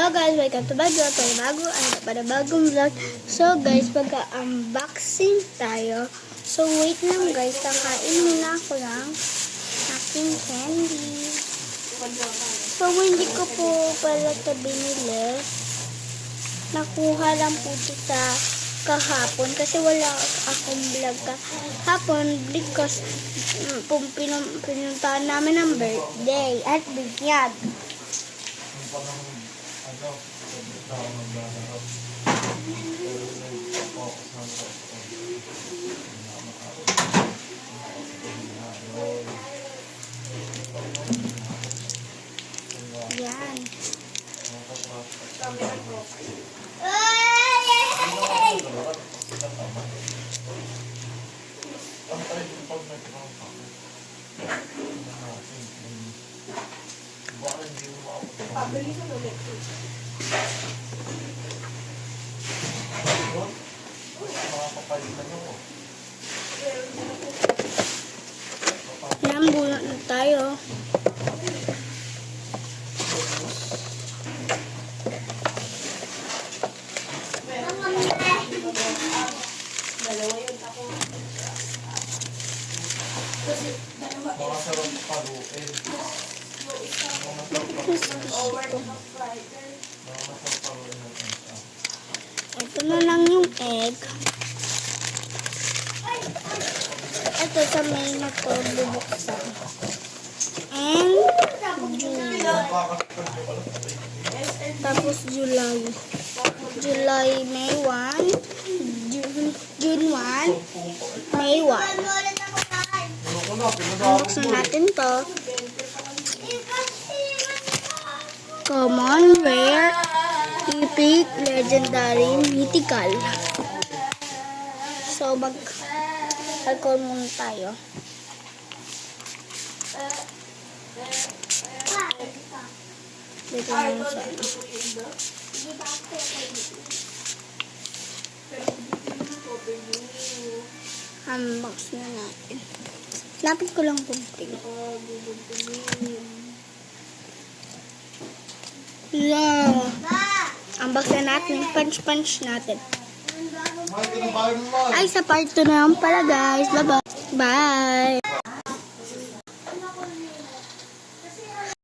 Hello guys, welcome to my vlog. Para bagong vlog. So guys, pagka-unboxing tayo. So wait lang guys, kakain muna ako ng aking candy. So hindi ko po pala ito binili. Nakuha lang po ito sa kahapon kasi wala akong vlog kahapon because pinuntahan namin ng birthday at binyag. Yan. Yan, bunot na tayo. Ito na lang yung egg. Ito sa may na to bubuksan. And tapos July. July, May 1. June 1. May 1. Buksan natin to. Common, rare, epic, legendary, mythical. So, mag-alcohol muna tayo. Dito na siya. Unbox na natin. Lapit ko lang kunti. Yeah. Unbox na natin. Punch natin. Ay, sa part 2 na lang pala guys. Bye-bye. Bye.